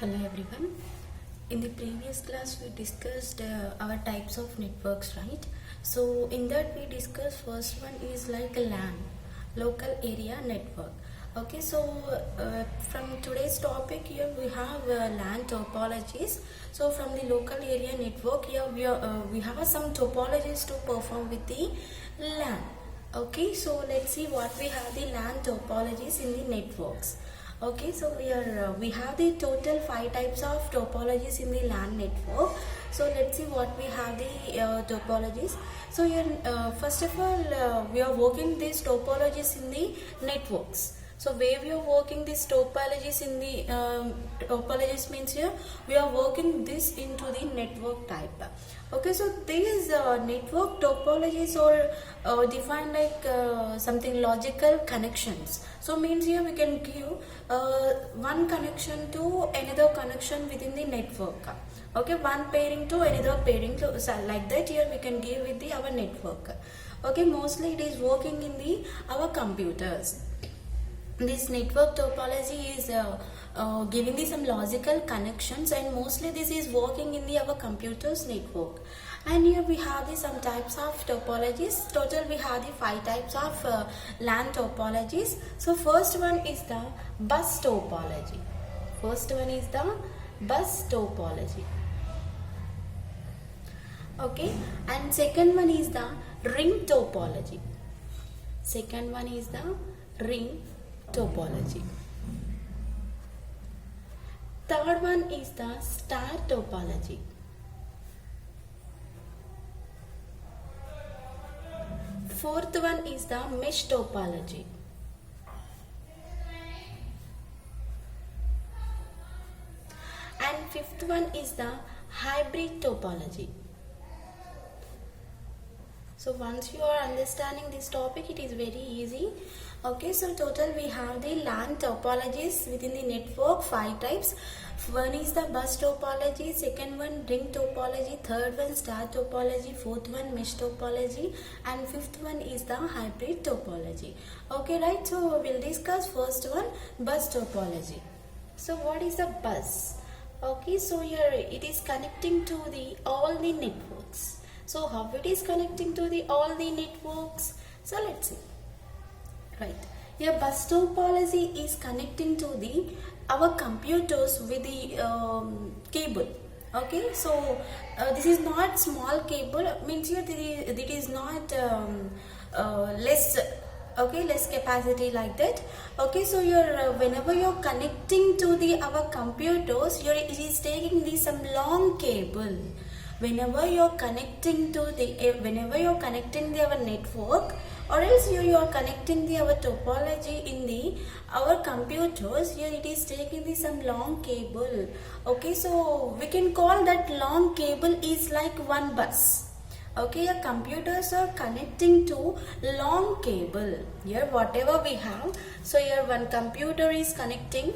Hello everyone. In the previous class we discussed our types of networks, right? So in that we discussed first one is like a LAN, local area network. Okay, so from today's topic here we have LAN topologies. So from the local area network here we have some topologies to perform with the LAN. Okay, so let's see what we have the LAN topologies in the networks. Okay, so here we have the total 5 types of topologies in the LAN network. So let's see what we have the topologies. So here first of all we are working these topologies in the networks. So where we are working these topologies in the topologies means here we are working this into the network type. Okay, so these network topologies are defined like something logical connections. So means here we can give one connection to another connection within the network. Okay, one pairing to another pairing, so like that here we can give with the our network. Okay, mostly it is working in the our computers. This network topology is giving the some logical connections, and mostly this is working in the our computers network. And here we have the some types of topologies. Total we have the 5 types of LAN topologies. So first one is the bus topology. First one is the bus topology. Okay, and second one is the ring topology. Second one is the ring topology. Third one is the star topology. Fourth one is the mesh topology. And fifth one is the hybrid topology. So once you are understanding this topic, it is very easy. Okay, so total we have the LAN topologies within the network, 5 types. One is the bus topology, second one ring topology, third one star topology, fourth one mesh topology, and fifth one is the hybrid topology. Okay, right, so we'll discuss first one, bus topology. So what is a bus? Okay, so here it is connecting to the all the networks. So how it is connecting to the all the networks? So let's see. Right. Here bus topology is connecting to the our computers with the cable. Okay. So this is not small cable. Means here it is not less. Okay, less capacity like that. Okay, so you're whenever you're connecting to the our computers, it is taking the some long cable. Whenever you're connecting to the our network, or else you are connecting the our topology in the our computers, here it is taking the some long cable. Okay, so we can call that long cable is like one bus. Okay, your computers are connecting to long cable. Here whatever we have, so here one computer is connecting.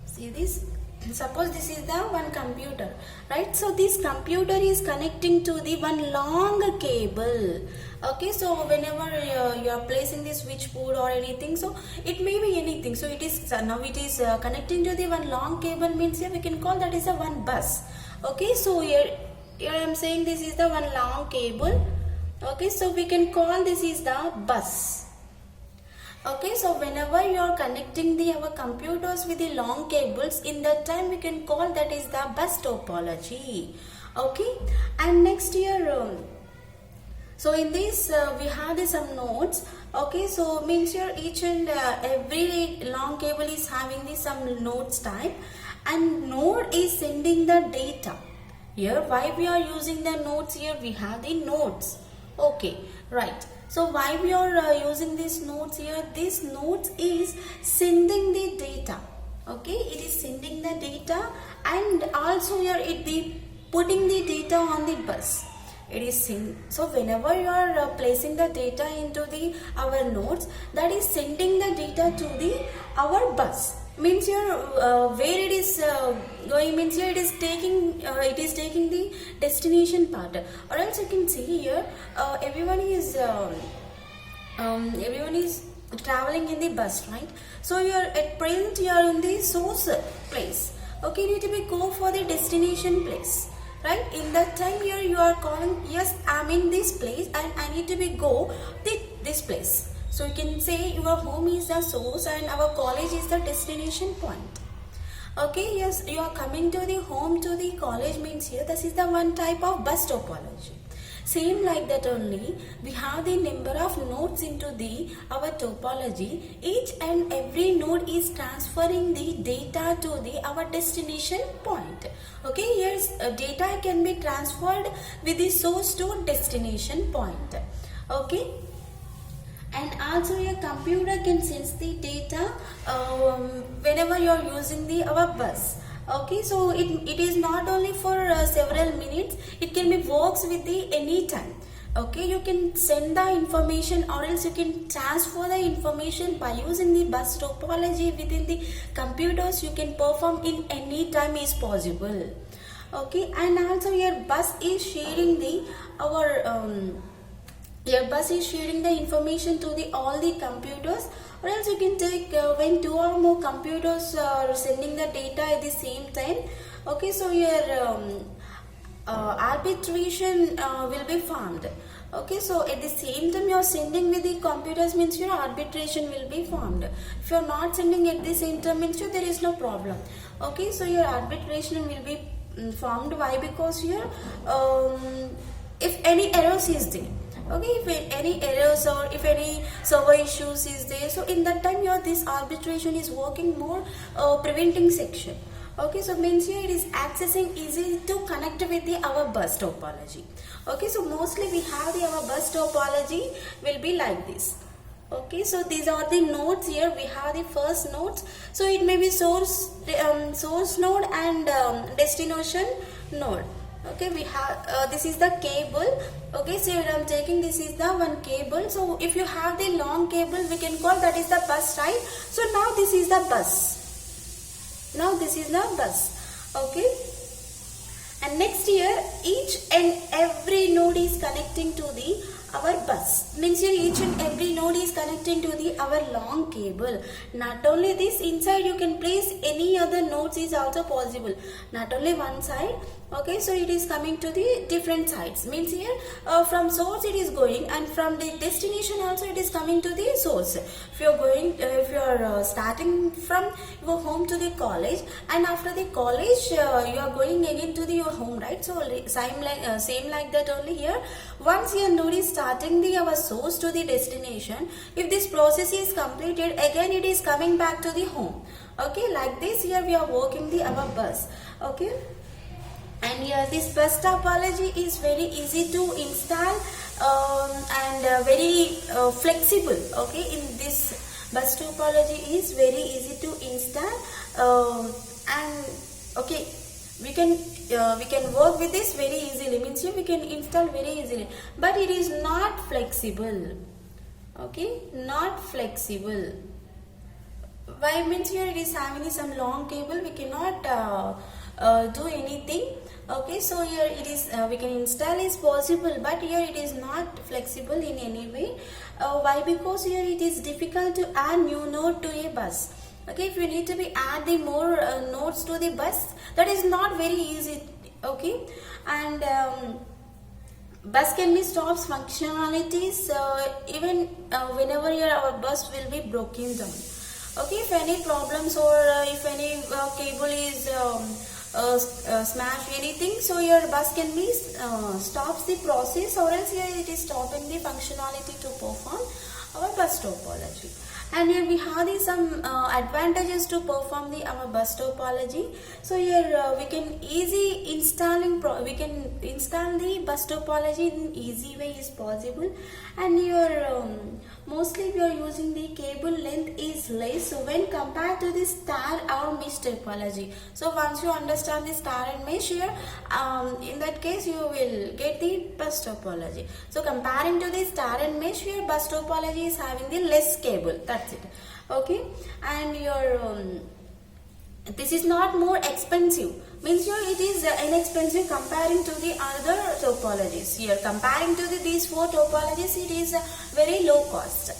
See this? Suppose this is the one computer, right? So this computer is connecting to the one long cable. Okay, so whenever you are placing the switchboard or anything, so it may be anything. So it is now it is connecting to the one long cable, means here we can call that is a one bus. Okay, so here I am saying this is the one long cable. Okay, so we can call this is the bus. Okay, so whenever you are connecting the our computers with the long cables, in that time we can call that is the bus topology. Okay, and next here so in this we have some nodes. Okay, so means here each and every long cable is having the some nodes type, and node is sending the data. Here why we are using the nodes? Here we have the nodes. Okay, right. So why we are using these nodes here? This nodes is sending the data. Okay, it is sending the data, and also here it be putting the data on the bus. It is so whenever you are placing the data into the our nodes, that is sending the data to the our bus. Means here where it is going, means here it is taking the destination part, or else you can see here everyone is traveling in the bus, right? So you are at present you are in the source place. Okay, you need to be go for the destination place, right? In that time here you are calling, yes, I'm in this place and I need to be go this place. So you can say your home is the source and our college is the destination point. Okay, yes, you are coming to the home to the college means here this is the one type of bus topology. Same like that only, we have the number of nodes into the our topology. Each and every node is transferring the data to the our destination point. Okay, here's data can be transferred with the source to destination point. Okay. And also your computer can sense the data whenever you are using the our bus. Okay, so it is not only for several minutes, it can be works with the any time. Okay, you can send the information or else you can transfer the information by using the bus topology within the computers. You can perform in any time is possible. Okay, and also your bus is sharing the your bus is sharing the information to the all the computers, or else you can take when two or more computers are sending the data at the same time. Okay, so your arbitration will be formed. Okay, so at the same time you are sending with the computers means your arbitration will be formed. If you are not sending at the same time means there is no problem. Okay, so your arbitration will be formed. Why? Because here if any errors is there. Okay, if any errors or if any server issues is there, so in that time your this arbitration is working more preventing section. Okay, so means here it is accessing easy to connect with the our bus topology. Okay, so mostly we have the our bus topology will be like this. Okay, so these are the nodes. Here we have the first nodes, so it may be source node and destination node. Okay, we have this is the cable. Okay, so here I'm taking this is the one cable. So if you have the long cable, we can call that is the bus, right? So now this is the bus. Now this is the bus. Okay, and next here each and every node is connecting to the our bus. Means here each and every node is connecting to the our long cable. Not only this, inside you can place any other nodes is also possible. Not only one side. Okay, so it is coming to the different sides. Means here from source it is going, and from the destination also it is coming to the source. If you are going, if you are starting from your home to the college, and after the college you are going again to the your home, right? So same like that only here. Once your node is starting the our source to the destination, if this process is completed, again it is coming back to the home. Okay, like this here we are working the our bus. Okay. And here this bus topology is very easy to install and very flexible. Okay, in this bus topology is very easy to install and okay, we can work with this very easily. Means here we can install very easily, but it is not flexible. Okay, not flexible. Why? Means here it is having some long cable, we cannot do anything. Okay, so here it is we can install is possible, but here it is not flexible in any way. Why? Because here it is difficult to add new node to a bus. Okay, if you need to be add the more nodes to the bus, that is not very easy. Okay, and bus can be stops functionalities even whenever our bus will be broken down. Okay, if any problems or if any cable is smash anything, so your bus can be stops the process, or else here it is stopping the functionality to perform our bus topology. And here we have some advantages to perform the our bus topology. So here we can easy installing we can install the bus topology in easy way is possible, and your mostly we are using the cable length is less, so when compared to the star or mesh topology. So once you understand the star and mesh here, in that case you will get the bus topology. So comparing to the star and mesh here, bus topology is having the less cable. That's it. Okay, and your this is not more expensive. Means here it is inexpensive comparing to the other topologies. Here comparing to these four topologies, it is very low cost.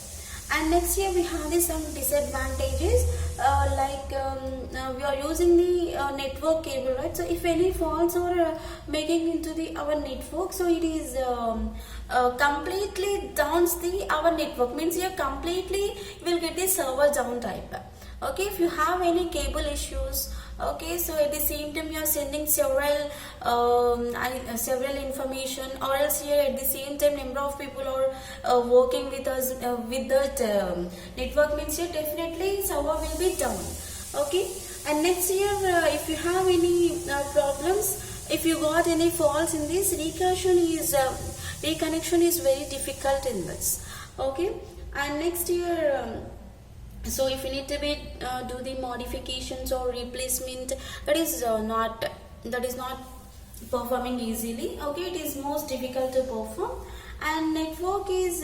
And next here we have some disadvantages, we are using the network cable, right? So if any faults are making into the our network, so it is completely downs the our network, means here completely will get the server down type. Okay, if you have any cable issues, okay, so at the same time you are sending several information, or else here at the same time number of people are working with us with that network, means here definitely server will be down. Okay, and next here if you have any problems, if you got any faults in this, reconnection is very difficult in this. Okay, and next here so if you need to be do the modifications or replacement, that is not performing easily. Okay, it is most difficult to perform, and network is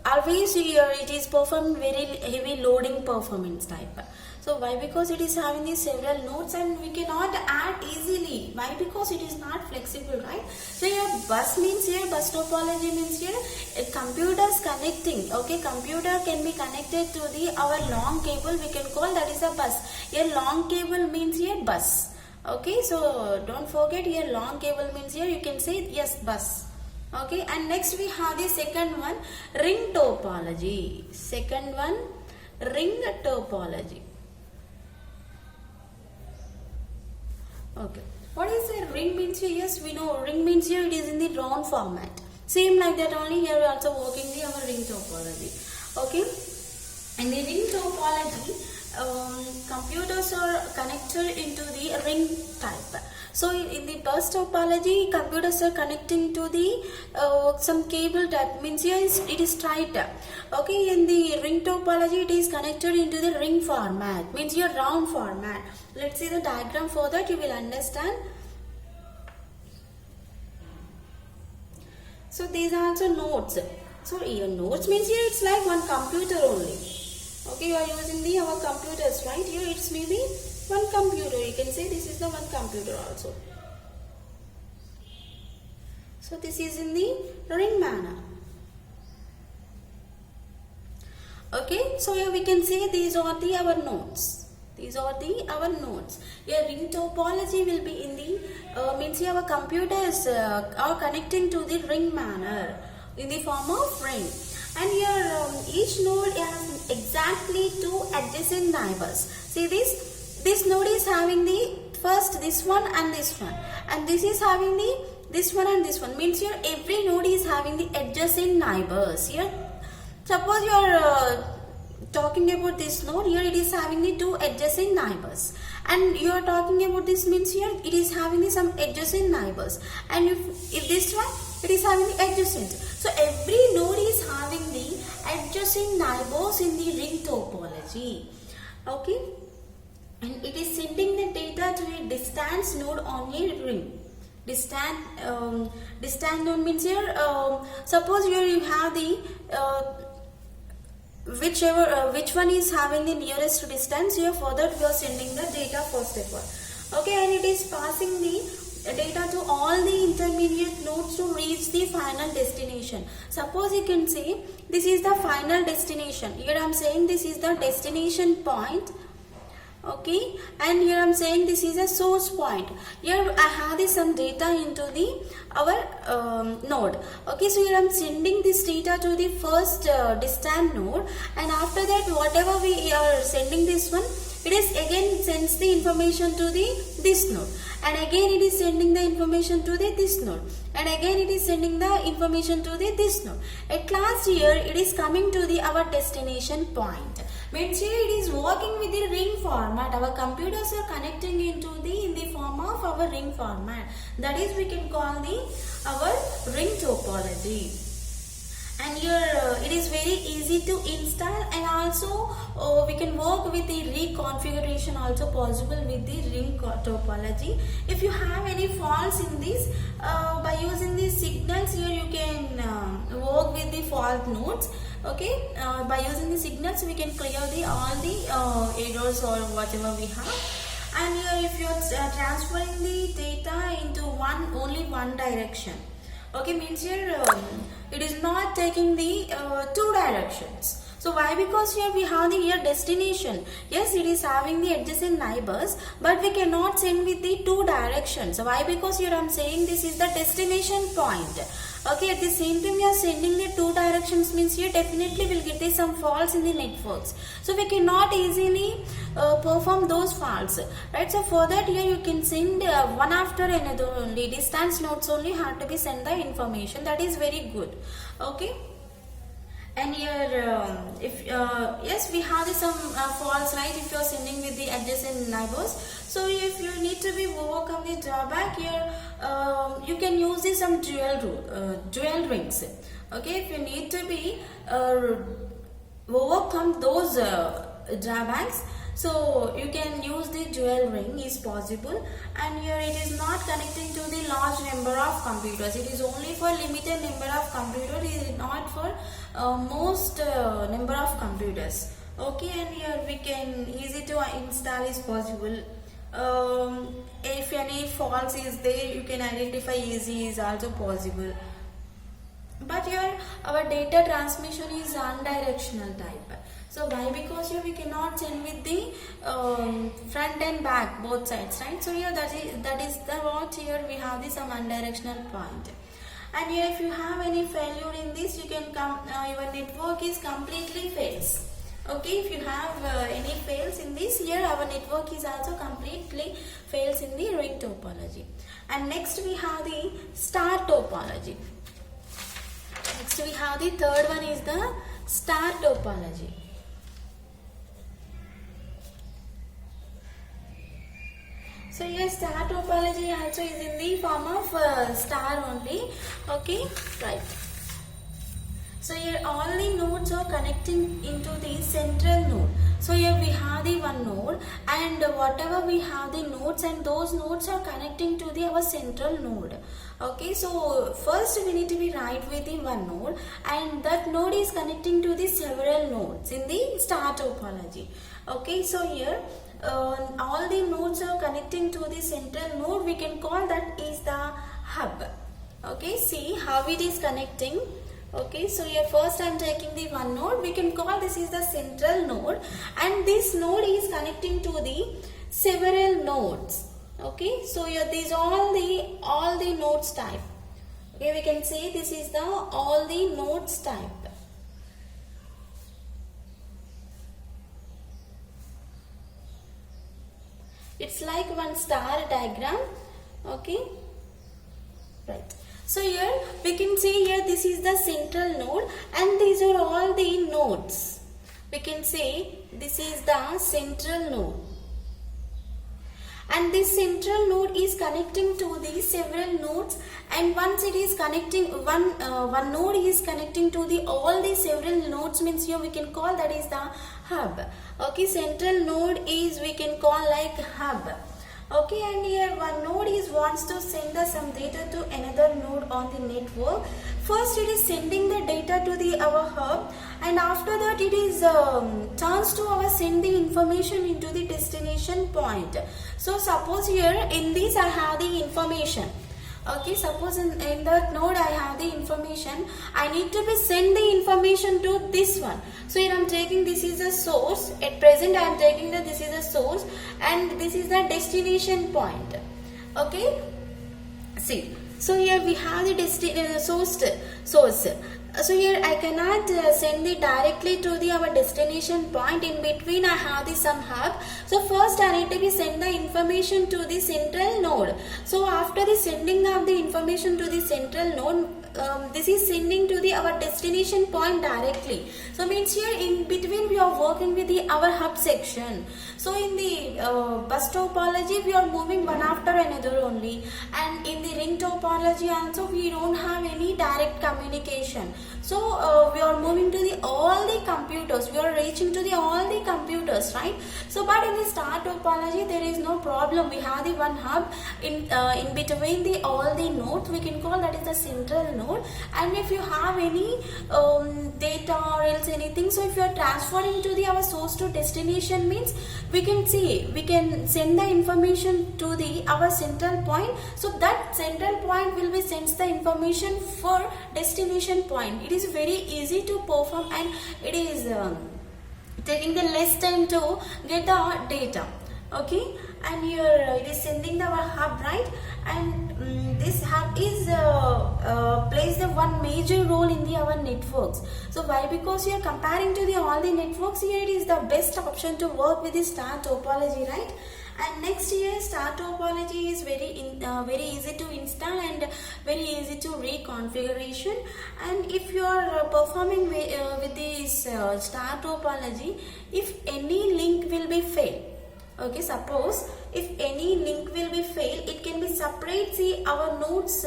always here it is performing very heavy loading performance type. So why? Because it is having these several nodes and we cannot add easily. Why? Because it is not flexible, right? So your bus means here, bus topology means here computers connecting. Okay, computer can be connected to the our long cable, we can call that is a bus. Here long cable means here bus. Okay, so don't forget here long cable means here you can say yes, bus. Okay, and next we have the second one, ring topology. Second one, ring topology. Okay, what is a ring means here? Yes, we know ring means here it is in the round format. Same like that only here we are also working the our ring topology. Okay, in the ring topology, computers are connected into the ring type. So in the bus topology, computers are connecting to the some cable type, means here it is straight. Okay, in the ring topology it is connected into the ring format, means your round format. Let's see the diagram for that, you will understand. So these are also nodes. So here nodes means here it's like one computer only. Okay, you are using the our computers, right? Here it's maybe one computer. You can say this is the one computer also. So this is in the ring manner. Okay, so here we can say these are the our nodes. These are the our nodes. Here ring topology will be in the means here our computers are connecting to the ring manner in the form of ring. And here each node has exactly two adjacent neighbors. See this node is having the first this one and this one, and this is having the this one and this one, means here every node is having the adjacent neighbors. Here suppose you are talking about this node, here it is having the two adjacent neighbors, and you are talking about this means here it is having the some adjacent neighbors, and if this one it is having the adjacent. So every node is having the adjacent neighbors in the ring topology. Okay, and it is sending the data to a distance node on a ring. Distant node means here suppose here you have the which one is having the nearest distance, here for that we are sending the data first of all. Okay, and it is passing the data to all the intermediate nodes to reach the final destination. Suppose you can say this is the final destination. Here I am saying this is the destination point. Okay, and here I am saying this is a source point. Here I have this some data into the our node. Okay, so here I am sending this data to the first distant node, and after that whatever we are sending this one, it is again sends the information to the this node, and again it is sending the information to the this node, and again it is sending the information to the this node. At last here it is coming to the our destination point. Means here it is working with the ring format. Our computers are connecting into the in the form of our ring format. That is we can call the our ring topology. And here it is very easy to install, and also we can work with the reconfiguration also possible with the ring topology. If you have any faults in this, by using these signals here you can work with the fault nodes. Okay, by using the signals we can clear the all the errors or whatever we have. And here if you are transferring the data into only one direction, Okay, means here it is not taking the two directions. So why? Because here we have the here destination. Yes, it is having the adjacent neighbors, but we cannot send with the two directions. Why? Because here I am saying this is the destination point. Okay, at the same time we are sending the two directions, means here definitely will get some faults in the networks. So we cannot easily perform those faults, right? So for that here you can send one after another only. Distance nodes only have to be sent the information. That is very good. Okay. And here, if yes, we have some faults, right? If you are sending with the adjacent neighbors, so if you need to be overcome the drawback here, you can use this some dual rings. Okay, if you need to be overcome those drawbacks, so you can use the dual ring is possible. And here it is not connecting to the large number of computers. It is only for limited number of computers. It is not for most number of computers. Okay, and here we can easy to install is possible. If any faults is there, you can identify easy is also possible. But here our data transmission is unidirectional type. So why? Because here we cannot send with the front and back both sides, right? So here that is the what here we have this some unidirectional point. And here if you have any failure in this, you can come your network is completely fails. Okay, if you have any fails in this, here our network is also completely fails in the ring topology. And next we have the star topology. Next we have the third one is the star topology. So here star topology also is in the form of star only. Okay, right. So here all the nodes are connecting into the central node. So here we have the one node, and whatever we have the nodes, and those nodes are connecting to the our central node. Okay, so first we need to be right with the one node, and that node is connecting to the several nodes in the star topology. Okay, so here all the nodes are connecting to the central node. We can call that is the hub. Okay, see how it is connecting. Okay, so here first I am taking the one node. We can call this is the central node, and this node is connecting to the several nodes. Okay, so here these all the nodes type. Okay, we can say this is the all the nodes type. It's like one star diagram. Okay, right. So here we can see here this is the central node, and these are all the nodes. We can say this is the central node, and this central node is connecting to the several nodes, and once it is connecting one node is connecting to the all the several nodes, means here we can call that is the hub. Okay, central node is we can call like hub. Okay, and here one node is wants to send some data to another node on the network. First it is sending the data to the our hub, and after that it is turns to our send the information into the destination point. So suppose here in this I have the information. Okay, suppose in that node I have the information. I need to be send the information to this one. So here I am taking this is a source. At present I am taking that this is a source, and this is the destination point. Okay, see. So here we have the source. So here I cannot send it directly to the our destination point. In between I have the some hub. So first I need to be send the information to the central node. So after the sending of the information to the central node, this is sending to the our destination point directly. So means here in between we are working with the our hub section. So in the bus topology we are moving one after another only, and in the ring topology also we don't have any direct communication. So we are moving to the all the computers. We are reaching to the all the computers, right? So but in the star topology there is no problem. We have the one hub in between the all the nodes. We can call that is the central node. node. And if you have any data or else anything, so if you are transferring to the our source to destination, means we can send the information to the our central point. So that central point will be sends the information for destination point. It is very easy to perform, and it is taking the less time to get the data. Okay, and here it is sending the our hub, right? And this hub is plays the one major role in the our networks. So why? Because you are comparing to the all the networks, here it is the best option to work with the star topology, right? And next here, star topology is very easy to install and very easy to reconfiguration. And if you are performing with this star topology, if any link will be failed, okay, suppose if any link will be failed, it can be separate our nodes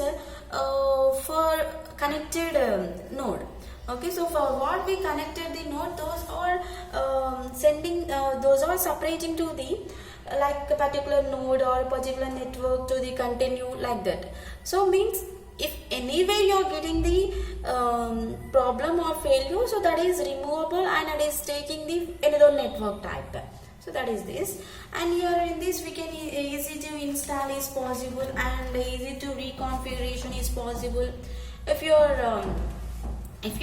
for connected node. Okay, so for what we connected the node, those are those are separating to the like a particular node or a particular network to the continue, like that. So means if anywhere you are getting the problem or failure, so that is removable and it is taking the another network type. So that is this. And here in this we can easy to install is possible and easy to reconfiguration is possible. If you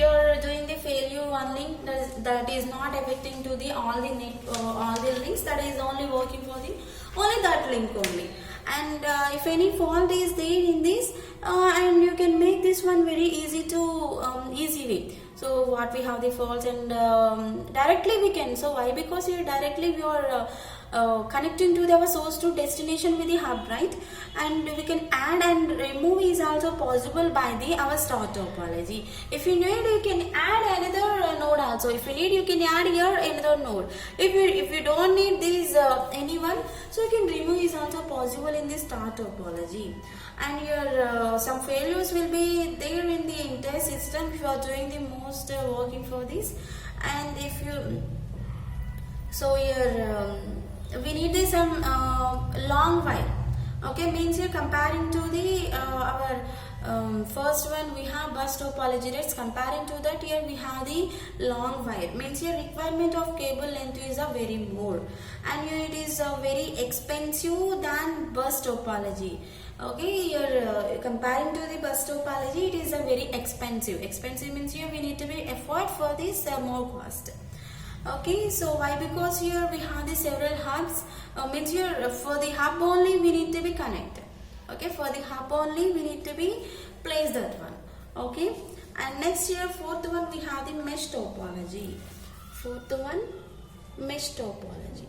are doing the failure one link, that is not affecting to the all the links, that is only working for the only that link only. And if any fault is there in this, and you can make this one very easy to easy way. So what we have the faults, and directly we can. So why? Because here directly we are connecting to our source to destination with the hub, right? And we can add and remove is also possible by the our star topology. If you need, you can add another node also. If you need, you can add here another node. If you don't need these anyone, so you can remove is also possible in the star topology. And here some failures will be there in the entire system if you are doing the most working for this. And if you, so here we need this some long while. Okay, means you're comparing to the our first one we have bus topology. Let's comparing to that, here we have the long wire. Means your requirement of cable length is a very more, and here it is very expensive than bus topology. Okay, here comparing to the bus topology, it is a very expensive. Expensive means here we need to be effort for this more cost. Okay, so why? Because here we have the several hubs. Means here for the hub only we need to be connected. Okay, for the hub only we need to be place that one. Okay, and next here fourth one we have the mesh topology. Fourth one, mesh topology.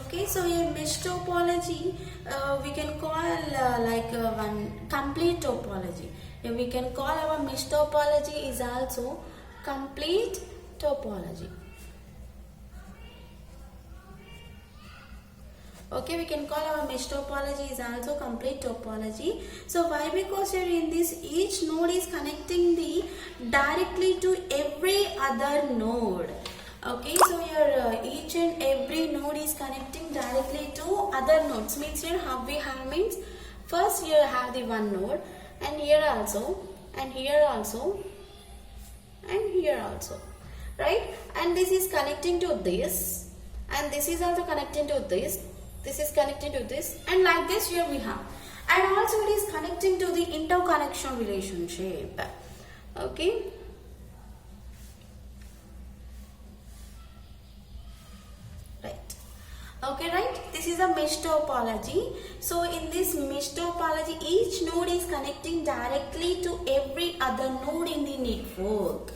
Okay, so in mesh topology we can call one complete topology. We can call our mesh topology is also complete topology. Okay, we can call our mesh topology is also complete topology. So why? Because here in this each node is connecting the directly to every other node. Okay, so here each and every node is connecting directly to other nodes. Means here how we have means first here have the one node, and here also, and here also, and here also, right? And this is connecting to this, and this is also connecting to this. This is connecting to this, and like this here we have, and also it is connecting to the interconnection relationship. Okay. Okay, right? This is a mesh topology. So in this mesh topology, each node is connecting directly to every other node in the network.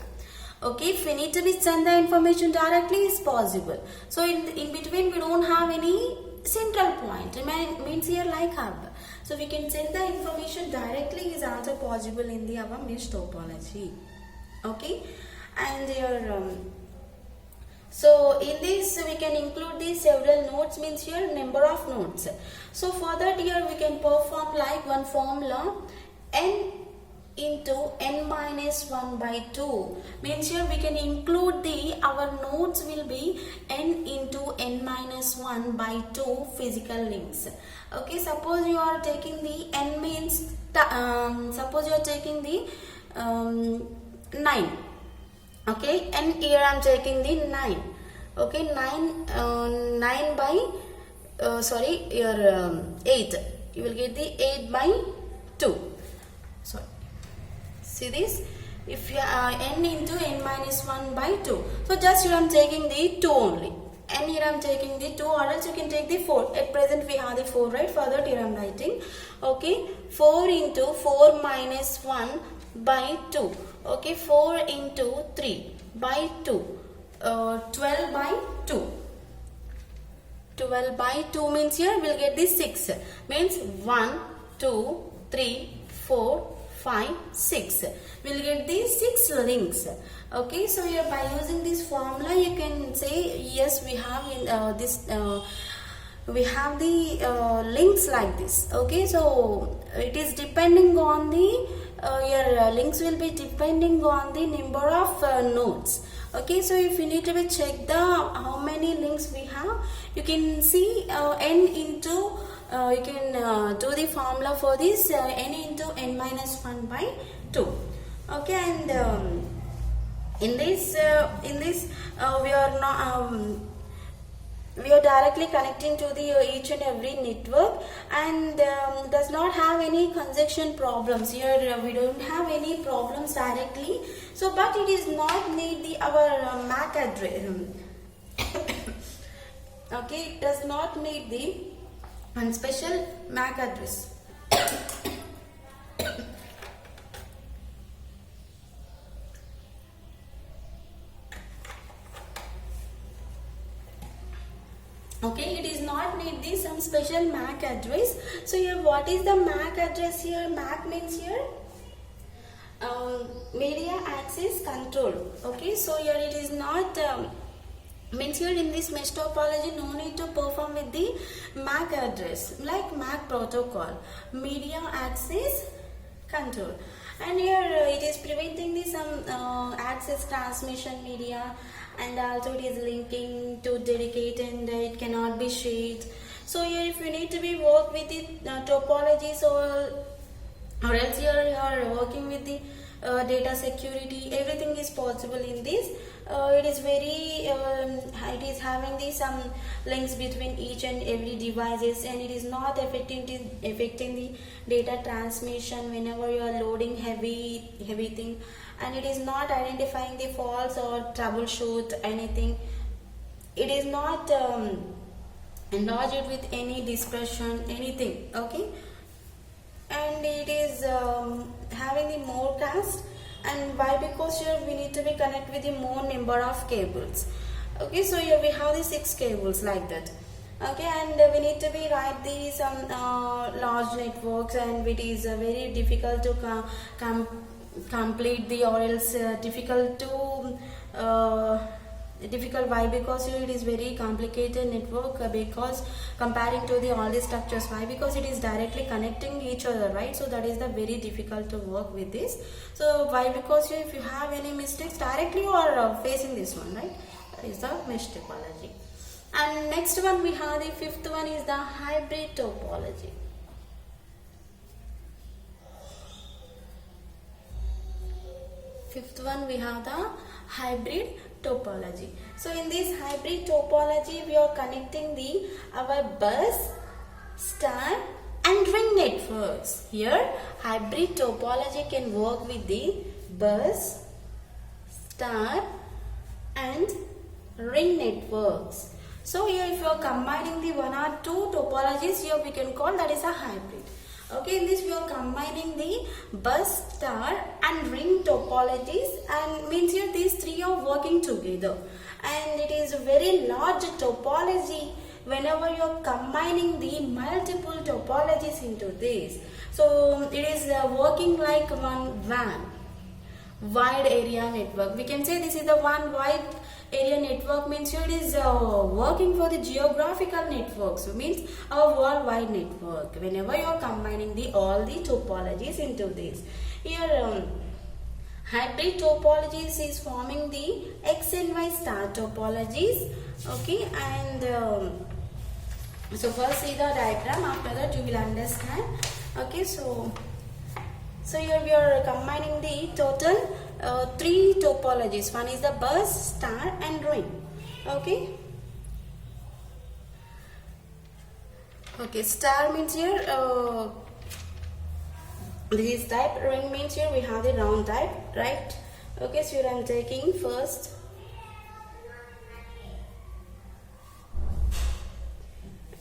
Okay, if we need to be send the information directly, is possible. So in between we don't have any central point. It means here like hub. So we can send the information directly is also possible in the our mesh topology. Okay, and here. So in this we can include these several nodes, means here number of nodes. So for that here we can perform like one formula, n into n minus 1 by 2 means here we can include the our nodes will be n into n minus 1 by 2 physical links. Okay, suppose you are taking the n means suppose you are taking the 9. Okay, and here I am taking the 9. Okay, 9 by sorry, your 8. You will get the 8 by 2. Sorry. See this? If you n into n minus 1 by 2. So just here I am taking the 2 only. And here I am taking the 2, or else you can take the 4. At present we have the 4, right? For that here I am writing. Okay. 4 into 4 minus 1 by 2. Okay. 4 into 3 by 2. 12 by 2. 12 by 2 means here we will get the 6. Means 1, 2, 3, 4, 5, 6. We will get the 6 links. Okay, so here by using this formula you can say yes, we have in we have the links like this. Okay, so it is depending on the your links will be depending on the number of nodes. Okay, so if you need to check the how many links we have, you can see n into you can do the formula for this n into n minus 1 by 2. Okay, and in this we are not we are directly connecting to the each and every network, and does not have any conjunction problems. Here we don't have any problems directly. So, but it is not need the our MAC address. Okay, it does not need the special MAC address. Okay, it is not need the some special MAC address. So here what is the MAC address here? MAC means here media access control. Okay, so here it is not means here in this mesh topology no need to perform with the MAC address like MAC protocol, media access control. And here it is preventing the some access transmission media, and also it is linking to dedicate, and it cannot be shared. So here if you need to be work with the topologies, or else here you are working with the data security, everything is possible in this. It is very it is having the some links between each and every devices, and it is not affecting the data transmission whenever you are loading heavy thing, and it is not identifying the faults or troubleshoot anything. It is not enlarged with any dispersion anything. Okay, and it is having the more cast. And why? Because here we need to be connect with the more number of cables. Okay, so here we have the 6 cables like that. Okay, and we need to be write the some large networks, and it is very difficult to complete the, or else difficult to difficult. Why? Because here it is very complicated network, because comparing to the all the structures. Why? Because it is directly connecting each other, right? So that is the very difficult to work with this. So why? Because here if you have any mistakes directly, you are facing this one, right? That is the mesh topology. And next one we have the 5th one is the hybrid topology. Fifth one we have the hybrid topology. So in this hybrid topology we are connecting the our bus, star and ring networks. Here hybrid topology can work with the bus, star and ring networks. So here if you are combining the 1 or 2 topologies, here we can call that is a hybrid. Okay, in this we are combining the bus, star and ring topologies, and means here these 3 are working together, and it is a very large topology whenever you are combining the multiple topologies into this. So it is working like one WAN, wide area network. We can say this is the one wide area network, means here it is working for the geographical networks, so means our worldwide network whenever you are combining the all the topologies into this. Here hybrid topologies is forming the X and Y star topologies. Okay, and so first see the diagram, after that you will understand. Okay, so here we are combining the total 3 topologies. One is the bus, star and ring. Okay. Okay, star means here this type, ring means here we have the round type, right? Okay, so here I am taking first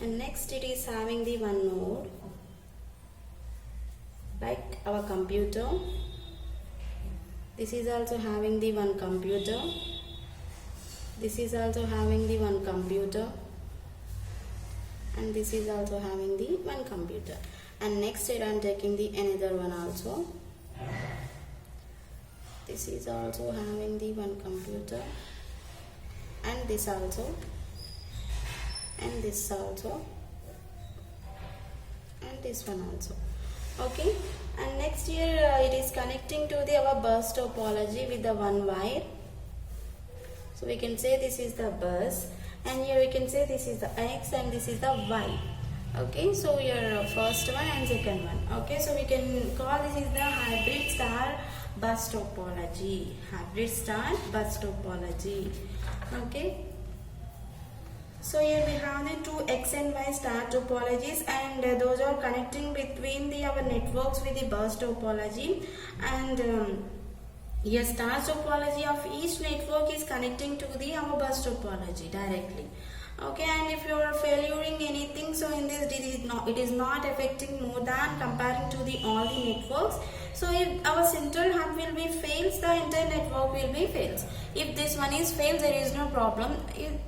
and next it is having the one node, like our computer. This is also having the one computer. This is also having the one computer, and this is also having the one computer. And next I am taking the another one also. This is also having the one computer, and this also, and this also, and this one also. Okay, and next here it is connecting to the our bus topology with the one wire. So we can say this is the bus, and here we can say this is the X and this is the Y. Okay, so your first one and second one. Okay, so we can call this is the hybrid star bus topology. Hybrid star bus topology. Okay. So here we have the 2 X and Y star topologies, and those are connecting between the our networks with the bus topology, and here star topology of each network is connecting to the our bus topology directly. Okay, and if you are failuring anything, so in this it is not affecting more than comparing to the all the networks. So if our central hub will be fails, the entire network will be fails. If this one is fails, there is no problem.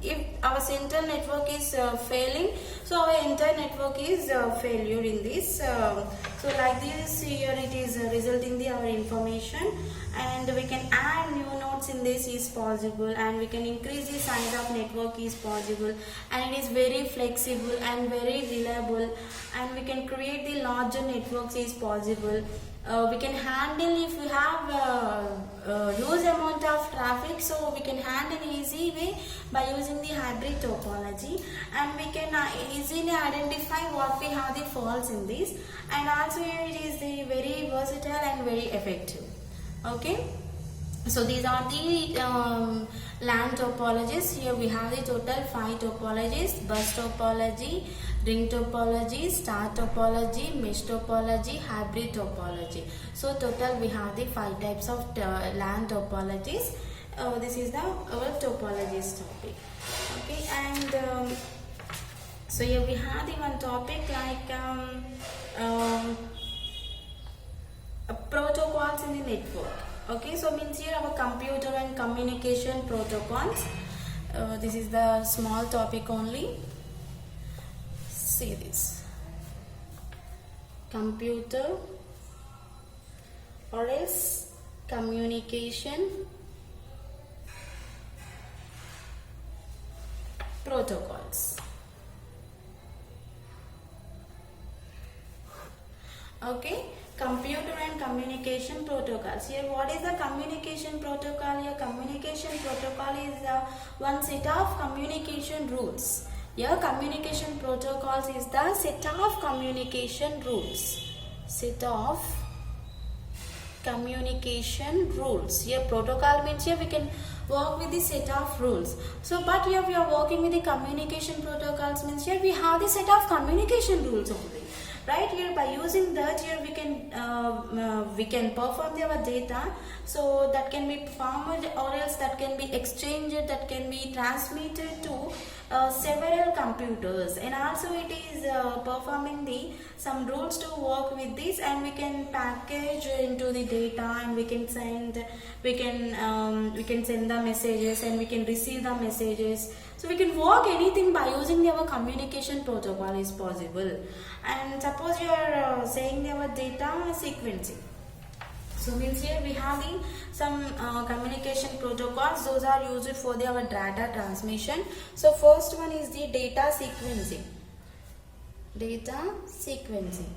If our central network is failing, so our entire network is failure in this. So like this here it is resulting the our information, and we can add new nodes in this is possible, and we can increase the size of network is possible, and it is very flexible and very reliable, and we can create the larger networks is possible. We can handle if we have huge amount of traffic, so we can handle easy way by using the hybrid topology, and we can easily identify what we have the faults in this, and also it is the very versatile and very effective. Okay, so these are the LAN topologies. Here we have the total 5 topologies: bus topology, ring topology, star topology, mesh topology, hybrid topology. So total we have the 5 types of LAN topologies. This is the our topologies topic. Okay, and so here we have the one topic like protocols in the network. Okay, so means here our computer and communication protocols. This is the small topic only. See this, computer or else communication protocols. Okay, computer and communication protocols. Here what is the communication protocol? Here communication protocol is one set of communication rules. Here communication protocols is the set of communication rules. Set of communication rules. Here protocol means here we can work with the set of rules. So but here we are working with the communication protocols means here we have the set of communication rules only. Right, here by using that here we can perform our data, so that can be performed or else that can be exchanged, that can be transmitted to several computers, and also it is performing the some rules to work with this, and we can package into the data, and we can send the messages, and we can receive the messages. So we can work anything by using our communication protocol is possible. And suppose you are saying our data sequencing. So means here we have some communication protocols. Those are used for our data transmission. So first one is the data sequencing. Data sequencing.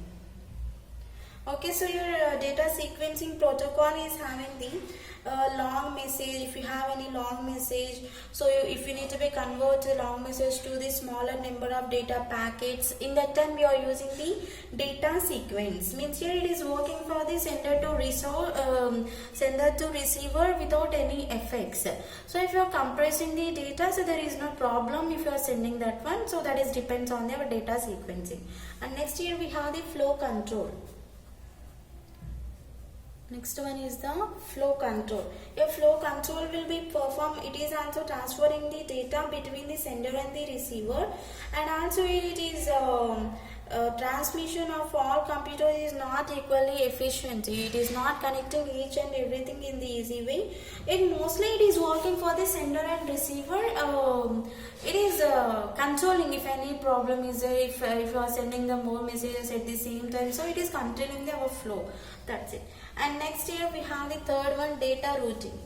Okay, so your data sequencing protocol is having the long message. If you have any long message, so if you need to be convert the long message to the smaller number of data packets, in that time we are using the data sequence. Means here it is working for the sender to receiver without any effects. So if you are compressing the data, so there is no problem if you are sending that one. So that is depends on our data sequencing. And next here we have the flow control. Next one is the flow control. Your flow control will be performed. It is also transferring the data between the sender and the receiver, and also it is transmission of all computers is not equally efficient. It is not connecting each and everything in the easy way. Mostly it is working for the sender and receiver. It is controlling if any problem is there, if you are sending the more messages at the same time, so it is controlling our flow. That's it. And next here we have the third one, data routing.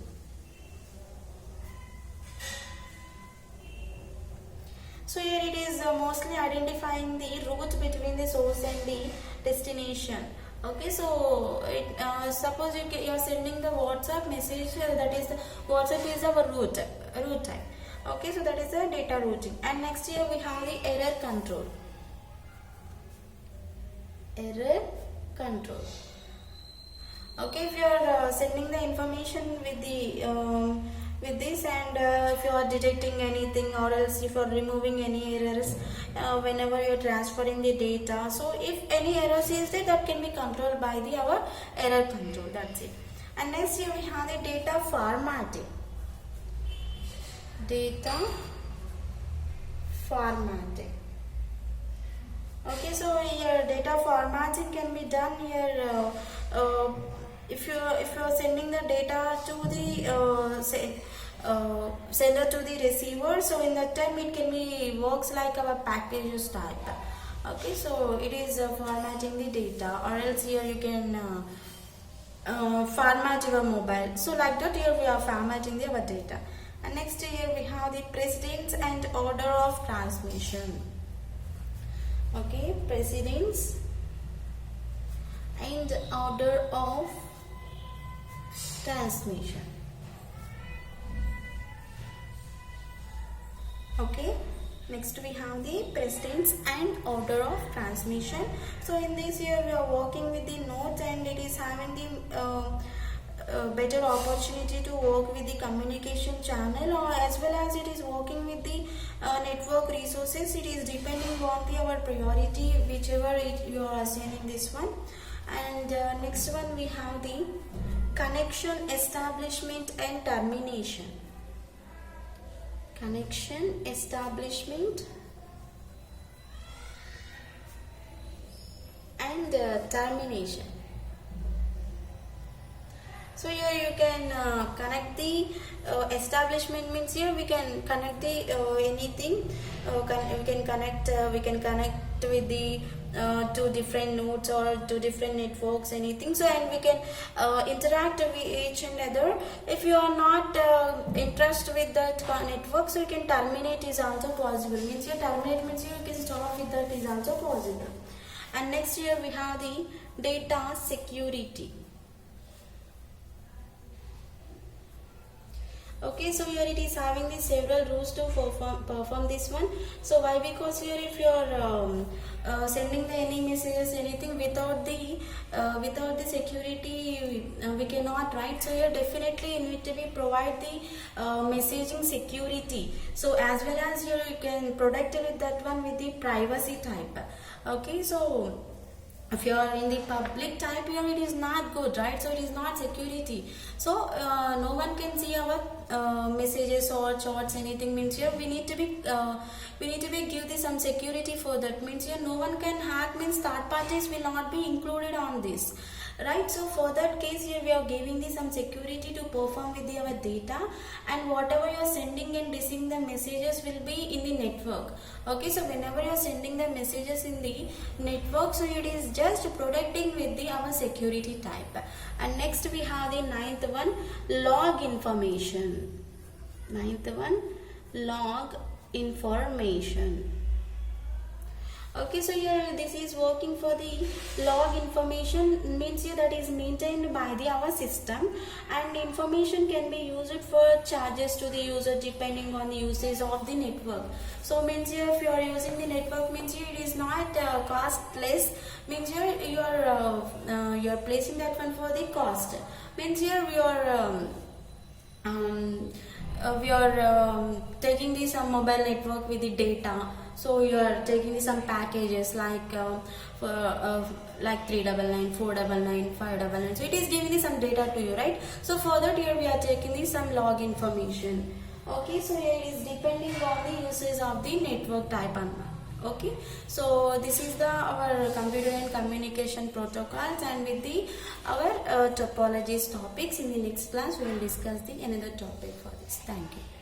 So here it is mostly identifying the route between the source and the destination. Okay, so suppose you are sending the WhatsApp message, that is the WhatsApp is our route type. Okay, so that is the data routing. And next here we have the error control. Error control. Okay, if you are sending the information with the with this, and if you are detecting anything, or else if you are removing any errors whenever you are transferring the data, so if any errors is there, that can be controlled by our error control. That's it. And next here we have the data formatting. Data formatting. Okay, so here data formatting can be done here. If you are sending the data to the sender to the receiver, so in that time it can be works like our packages type. Okay, so it is formatting the data, or else here you can format your mobile. So like that here we are formatting our data. And next here we have the precedence and order of transmission. Okay, precedence and order of transmission. Okay, next we have the precedence and order of transmission. So in this here we are working with the nodes, and it is having the better opportunity to work with the communication channel, or as well as it is working with the network resources. It is depending on our priority, whichever you are assigning this one. And next one we have the connection establishment and termination. Connection establishment and termination. So here you can connect the establishment, means here we can connect the anything. We can connect with the two different nodes or two different networks, anything. So and we can interact with each and other. If you are not interested with that network, so you can terminate is also possible. Means you terminate means you can stop with that is also possible. And next here we have the data security. Okay, so here it is having the several rules to perform this one. So why? Because here if you are sending the any messages, anything without the security, we cannot write. So here definitely you need to be provide the messaging security. So as well as here you can protect with that one with the privacy type. Okay, so if you are in the public type here, it is not good, right? So it is not security. So no one can see our messages or chats, anything. Means here we need to be give this some security for that. Means here no one can hack, means third parties will not be included on this, right? So for that case here we are giving this some security to perform with our data, and whatever you are sending and receiving the messages will be in the network. Okay, so whenever you are sending the messages in the network, so it is just protecting with the our security type. And next we have the ninth one, log information. Ninth one, log information. Okay, so here this is working for the log information, means here that is maintained by the our system, and information can be used for charges to the user depending on the usage of the network. So means here if you are using the network, means here it is not costless, means here you are placing that one for the cost, means here we are taking this mobile network with the data. So you are taking some packages like like 399, 499, 599. So it is giving you some data to you, right? So for that here we are taking this some log information. Okay, so here it is depending on the usage of the network type and okay. So this is the our computer and communication protocols, and with the our topologies topics. In the next class we will discuss the another topic for this. Thank you.